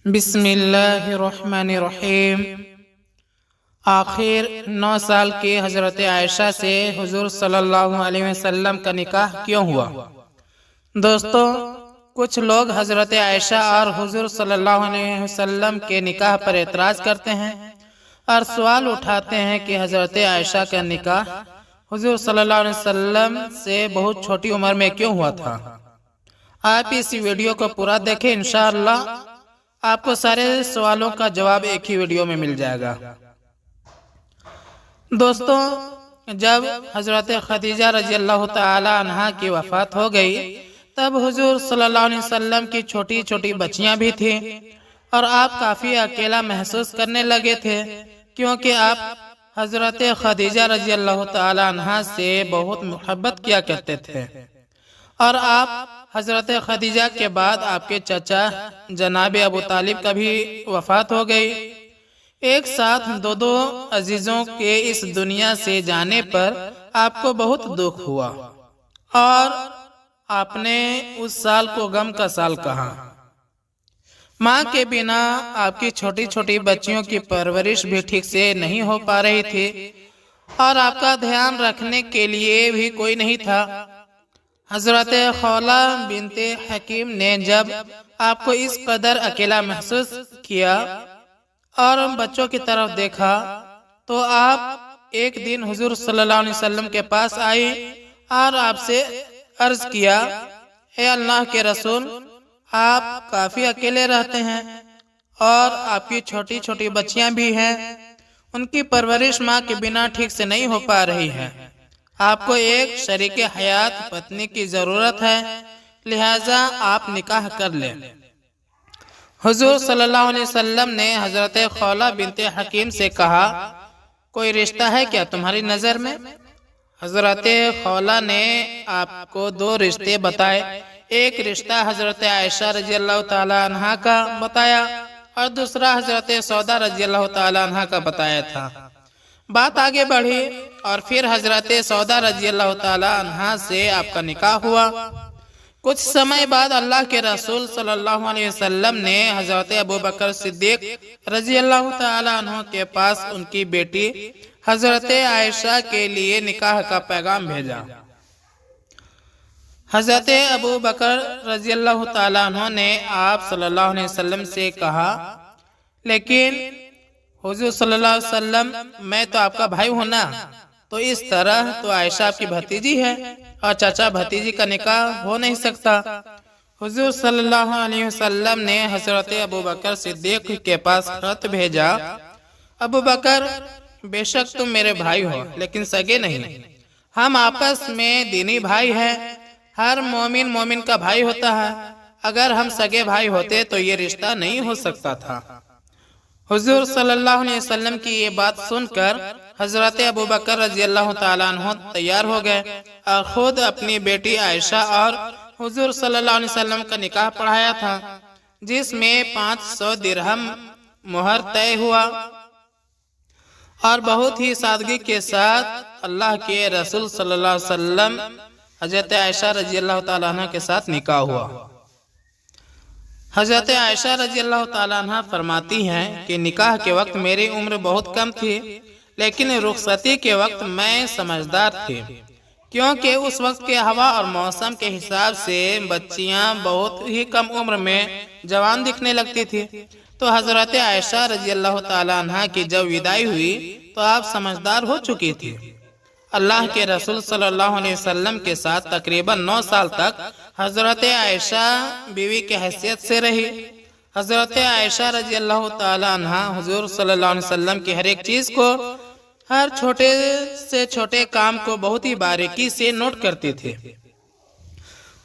بسم اللہ الرحمن الرحیم۔ آخر 9 سال کی حضرت عائشہ سے حضور صلی اللہ علیہ وسلم کا نکاح کیوں ہوا؟ دوستو، کچھ لوگ حضرت عائشہ اور حضور صلی اللہ علیہ وسلم کے نکاح پر اعتراض کرتے ہیں اور سوال اٹھاتے ہیں کہ حضرت عائشہ کا نکاح حضور صلی اللہ علیہ وسلم سے بہت چھوٹی عمر میں کیوں ہوا تھا۔ آپ اس ویڈیو کو پورا دیکھیں، انشاءاللہ آپ کو سارے سوالوں کا جواب ایک ہی ویڈیو میں مل جائے گا۔ دوستو، جب حضرت خدیجہ رضی اللہ تعالی عنہا کی وفات ہو گئی تب حضور صلی اللہ علیہ وسلم کی چھوٹی چھوٹی بچیاں بھی تھیں اور آپ کافی اکیلا محسوس کرنے لگے تھے، کیونکہ آپ حضرت خدیجہ رضی اللہ تعالی عنہا سے بہت محبت کیا کرتے تھے، اور آپ حضرت خدیجہ کے بعد آپ کے چچا جناب ابو طالب کا بھی وفات ہو گئی۔ ایک ساتھ دو عزیزوں کے اس دنیا سے جانے پر آپ کو بہت دکھ ہوا اور آپ نے اس سال کو غم کا سال کہا۔ ماں کے بنا آپ کی چھوٹی چھوٹی بچیوں کی پرورش بھی ٹھیک سے نہیں ہو پا رہی تھی اور آپ کا دھیان رکھنے کے لیے بھی کوئی نہیں تھا۔ حضرت خولہ بنت حکیم نے جب آپ کو اس قدر اکیلا محسوس کیا اور بچوں کی طرف دیکھا تو آپ ایک دن حضور صلی اللہ علیہ وسلم کے پاس آئی اور آپ سے عرض کیا، اے اللہ کے رسول، آپ کافی اکیلے رہتے ہیں اور آپ کی چھوٹی چھوٹی بچیاں بھی ہیں، ان کی پرورش ماں کے بنا ٹھیک سے نہیں ہو پا رہی ہے، آپ کو ایک شریک حیات پتنی کی ضرورت ہے، لہٰذا آپ نکاح کر لیں۔ حضور صلی اللہ علیہ وسلم نے حضرت خولہ بنت حکیم سے کہا، کوئی رشتہ ہے کیا تمہاری نظر میں؟ حضرت خولہ نے آپ کو 2 رشتے بتائے، ایک رشتہ حضرت عائشہ رضی اللہ تعالی عنہا کا بتایا اور دوسرا حضرت سودا رضی اللہ تعالی عنہا کا بتایا تھا۔ بات آگے بڑھی اور پھر حضرت سودا رضی اللہ تعالی عنہا سے آپ کا نکاح ہوا۔ کچھ سمے بعد اللہ کے رسول صلی اللہ علیہ وسلم نے حضرت ابو بکر صدیق رضی اللہ تعالی عنہ کے پاس ان کی بیٹی حضرت عائشہ کے لیے نکاح کا پیغام بھیجا۔ حضرت ابو بکر رضی اللہ تعالی عنہ نے آپ صلی اللہ علیہ وسلم سے کہا، لیکن حضور صلی اللہ علیہ وسلم، میں تو آپ کا بھائی ہوں نا، تو اس طرح تو عائشہ آپ کی بھتیجی ہے اور چچا بھتیجی کا نکاح ہو نہیں سکتا۔ حضور صلی اللہ علیہ وسلم نے حضرت ابو بکر صدیق کے پاس خط بھیجا، ابو بکر، بے شک تم میرے بھائی ہو لیکن سگے نہیں، ہم آپس میں دینی بھائی ہیں، ہر مومن کا بھائی ہوتا ہے، اگر ہم سگے بھائی ہوتے تو یہ رشتہ نہیں ہو سکتا تھا۔ حضور صلی اللہ علیہ وسلم کی یہ بات سن کر حضرت ابو بکر رضی اللہ تعالیٰ عنہ تیار ہو گئے اور خود اپنی بیٹی عائشہ اور حضور صلی اللہ علیہ وسلم کا نکاح پڑھایا تھا، جس میں 500 درہم مہر طے ہوا اور بہت ہی سادگی کے ساتھ اللہ کے رسول صلی اللہ علیہ وسلم حضرت عائشہ رضی اللہ تعالیٰ عنہ کے ساتھ نکاح ہوا۔ حضرت عائشہ رضی اللہ تعالیٰ عنہ فرماتی ہیں کہ نکاح کے وقت میری عمر بہت کم تھی، لیکن رخصتی کے وقت میں سمجھدار تھی، کیونکہ اس وقت کے ہوا اور موسم کے حساب سے بچیاں بہت ہی کم عمر میں جوان دکھنے لگتی تھی، تو حضرت عائشہ رضی اللہ تعالیٰ عنہ کی جب وداعی ہوئی تو آپ سمجھدار ہو چکی تھی۔ اللہ کے رسول صلی اللہ علیہ وسلم کے ساتھ تقریباً 9 سال تک حضرت عائشہ بیوی کی حیثیت سے رہی۔ حضرت عائشہ رضی اللہ تعالی عنہ حضور صلی اللہ علیہ وسلم کی ہر ایک چیز کو، ہر چھوٹے سے چھوٹے کام کو بہت ہی باریکی سے نوٹ کرتی تھی۔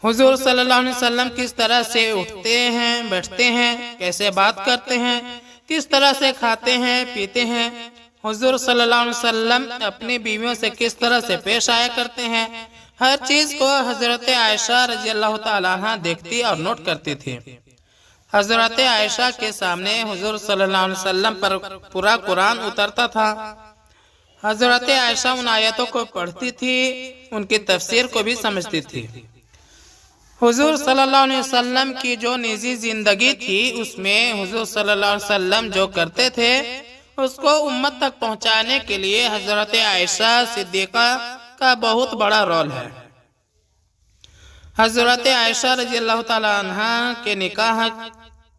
حضور صلی اللہ علیہ وسلم کس طرح سے اٹھتے ہیں، بیٹھتے ہیں، کیسے بات کرتے ہیں، کس طرح سے کھاتے ہیں، پیتے ہیں، حضور صلی اللہ علیہ وسلم اپنی بیویوں سے کس طرح سے پیش آیا کرتے ہیں، ہر چیز کو حضرت عائشہ رضی اللہ تعالیٰ عنہ دیکھتی اور نوٹ کرتی تھی۔ حضرت عائشہ کے سامنے حضور صلی اللہ علیہ وسلم پر پورا قرآن اترتا تھا۔ حضرت عائشہ ان آیتوں کو پڑھتی تھی، ان کی تفسیر کو بھی سمجھتی تھی۔ حضور صلی اللہ علیہ وسلم کی جو نجی زندگی تھی اس میں حضور صلی اللہ علیہ وسلم جو کرتے تھے اس کو امت تک پہنچانے کے لیے حضرت عائشہ صدیقہ کا بہت بڑا رول ہے۔ حضرت عائشہ رضی اللہ تعالی عنہ کے نکاح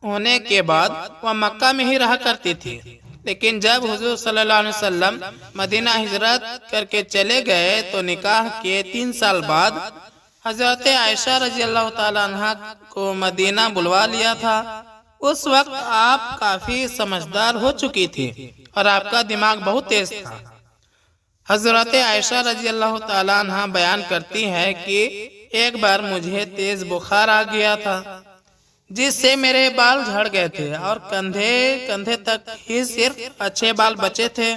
ہونے کے بعد وہ مکہ میں ہی رہا کرتی تھی، لیکن جب حضور صلی اللہ علیہ وسلم مدینہ ہجرت کر کے چلے گئے تو نکاح کے 3 سال بعد حضرت عائشہ رضی اللہ تعالی عنہ کو مدینہ بلوا لیا تھا۔ اس وقت آپ کافی سمجھدار ہو چکی تھی اور آپ کا دماغ بہت تیز تھا۔ حضرت عائشہ رضی اللہ تعالی عنہ بیان کرتی ہے کہ ایک بار مجھے تیز بخار آ گیا تھا جس سے میرے بال جھڑ گئے تھے اور کندھے تک ہی صرف اچھے بال بچے تھے۔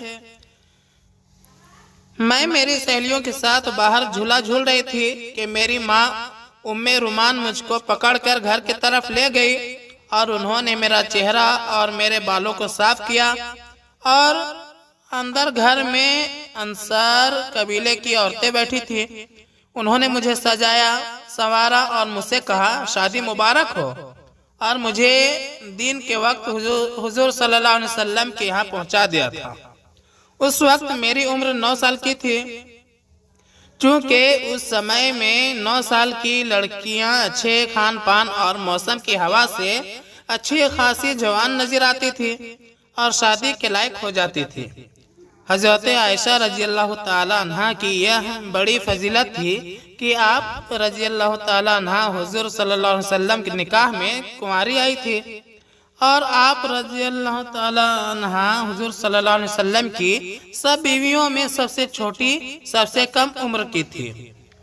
میں میری سہیلیوں کے ساتھ باہر جھولا جھول رہی تھی کہ میری ماں ام رومان مجھ کو پکڑ کر گھر کی طرف لے گئی اور انہوں نے میرا چہرہ اور میرے بالوں کو صاف کیا، اور اندر گھر میں انصار قبیلے کی عورتیں بیٹھی تھی۔ انہوں نے مجھے سجایا سنوارا اور مجھ سے کہا شادی مبارک ہو، اور مجھے دن کے وقت حضور صلی اللہ علیہ وسلم کے یہاں پہنچا دیا تھا۔ اس وقت میری عمر 9 سال کی تھی۔ چونکہ اس سمے میں 9 سال کی لڑکیاں اچھے کھان پان اور موسم کی ہوا سے اچھی خاصی جوان نظر آتی تھی اور شادی کے لائق ہو جاتی تھی۔ حضرت عائشہ رضی اللہ تعالی عنہ کی یہ بڑی فضیلت تھی کہ آپ رضی اللہ تعالی عنہ حضور صلی اللہ علیہ وسلم کے نکاح میں کنواری آئی تھی، اور آپ رضی اللہ تعالی عنہ حضور صلی اللہ علیہ وسلم کی سب بیویوں میں سب سے چھوٹی، سب سے کم عمر کی تھی۔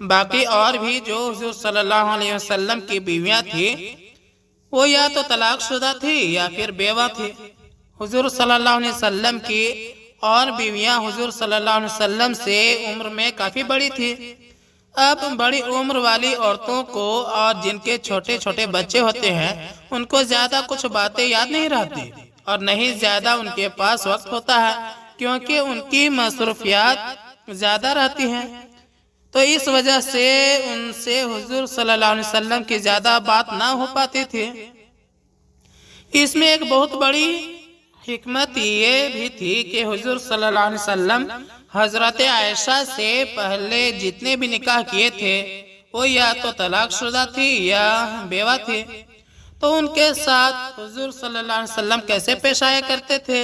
باقی اور بھی جو حضور صلی اللہ علیہ وسلم کی بیویاں تھی وہ یا تو طلاق شدہ تھی یا پھر بیوہ تھی۔ حضور صلی اللہ علیہ وسلم کی اور بیویاں حضور صلی اللہ علیہ وسلم سے عمر میں کافی بڑی تھی۔ اب بڑی عمر والی عورتوں کو اور جن کے چھوٹے چھوٹے بچے ہوتے ہیں ان کو زیادہ کچھ باتیں یاد نہیں رہتی اور نہیں زیادہ ان کے پاس وقت ہوتا ہے، کیونکہ ان کی مصروفیات زیادہ رہتی ہیں، تو اس وجہ سے ان سے حضور صلی اللہ علیہ وسلم کی زیادہ بات نہ ہو پاتی تھی۔ اس میں ایک بہت بڑی حکمت یہ بھی تھی کہ حضور صلی اللہ علیہ وسلم حضرت عائشہ سے پہلے جتنے بھی نکاح کیے تھے وہ یا تو طلاق شدہ تھی یا بیوہ تھی، تو ان کے ساتھ حضور صلی اللہ علیہ وسلم کیسے پیش آیا کرتے تھے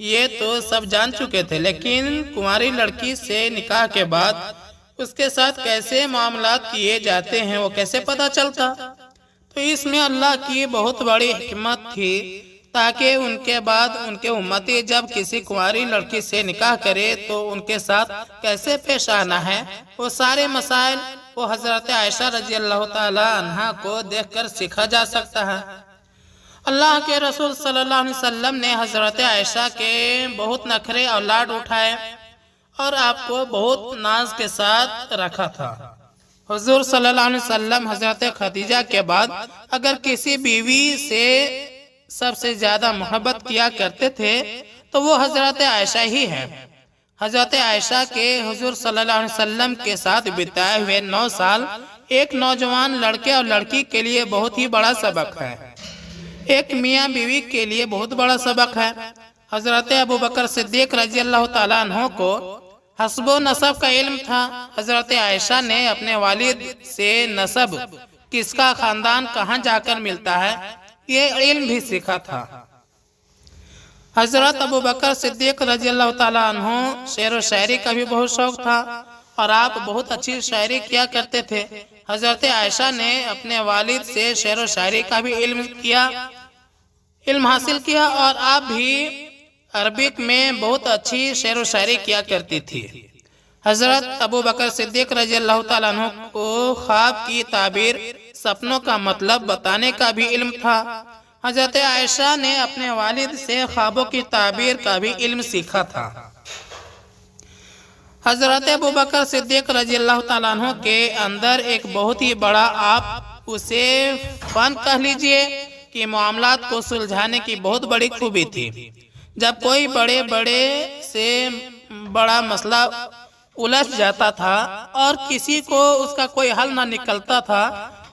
یہ تو سب جان چکے تھے، لیکن کنواری لڑکی سے نکاح کے بعد اس کے ساتھ کیسے معاملات کیے جاتے ہیں وہ کیسے پتہ چلتا؟ تو اس میں اللہ کی بہت بڑی حکمت تھی تاکہ ان کے بعد ان کے امتی جب کسی کنواری لڑکی سے نکاح کرے تو ان کے ساتھ کیسے پیش آنا ہے، وہ سارے مسائل وہ حضرت عائشہ رضی اللہ تعالی عنہ کو دیکھ کر سیکھا جا سکتا ہے۔ اللہ کے رسول صلی اللہ علیہ وسلم نے حضرت عائشہ کے بہت نخرے اور لاڈ اٹھائے اور آپ کو بہت ناز کے ساتھ رکھا تھا۔ حضور صلی اللہ علیہ وسلم حضرت خدیجہ کے بعد اگر کسی بیوی سے سب سے زیادہ محبت کیا کرتے تھے تو وہ حضرت عائشہ ہی ہے۔ حضرت عائشہ کے حضور صلی اللہ علیہ وسلم کے ساتھ بتائے ہوئے 9 سال ایک نوجوان لڑکے اور لڑکی کے لیے بہت ہی بڑا سبق ہے، ایک میاں بیوی کے لیے بہت بڑا سبق ہے۔ حضرت ابوبکر صدیق رضی اللہ تعالیٰ عنہ کو حسب و نسب کا علم تھا۔ حضرت عائشہ نے اپنے والد سے نسب کس کا خاندان کہاں جا کر ملتا ہے یہ علم بھی سیکھا تھا۔ حضرت ابوبکر صدیق رضی اللہ تعالیٰ عنہ شعر و شاعری کا بھی بہت شوق تھا اور آپ بہت اچھی شاعری کیا کرتے تھے۔ حضرت عائشہ نے اپنے والد سے شعر و شاعری کا بھی علم حاصل کیا اور آپ بھی عربک میں بہت اچھی شعر و شاعری کیا کرتی تھی۔ حضرت ابوبکر صدیق رضی اللہ تعالیٰ عنہ کو خواب کی تعبیر، سپنوں کا مطلب بتانے کا بھی علم تھا۔ حضرت عائشہ نے اپنے والد سے خوابوں کی تعبیر کا بھی علم سیکھا تھا۔ حضرت ابوبکر صدیق رضی اللہ تعالیٰ عنہ کے اندر ایک بہت ہی بڑا، آپ اسے فن کہہ لیجئے، کہ معاملات کو سلجھانے کی بہت بڑی خوبی تھی۔ جب کوئی بڑے سے بڑا مسئلہ الجھ جاتا تھا اور کسی کو اس کا کوئی حل نہ نکلتا تھا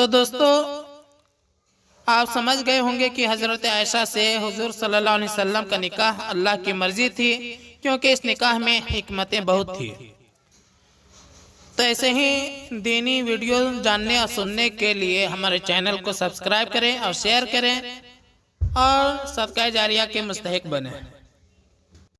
تو دوستو آپ سمجھ گئے ہوں گے کہ حضرت عائشہ سے حضور صلی اللہ علیہ وسلم کا نکاح اللہ کی مرضی تھی، کیونکہ اس نکاح میں حکمتیں بہت تھی۔ تو ایسے ہی دینی ویڈیو جاننے اور سننے کے لیے ہمارے چینل کو سبسکرائب کریں اور شیئر کریں اور صدقہ جاریہ کے مستحق بنیں۔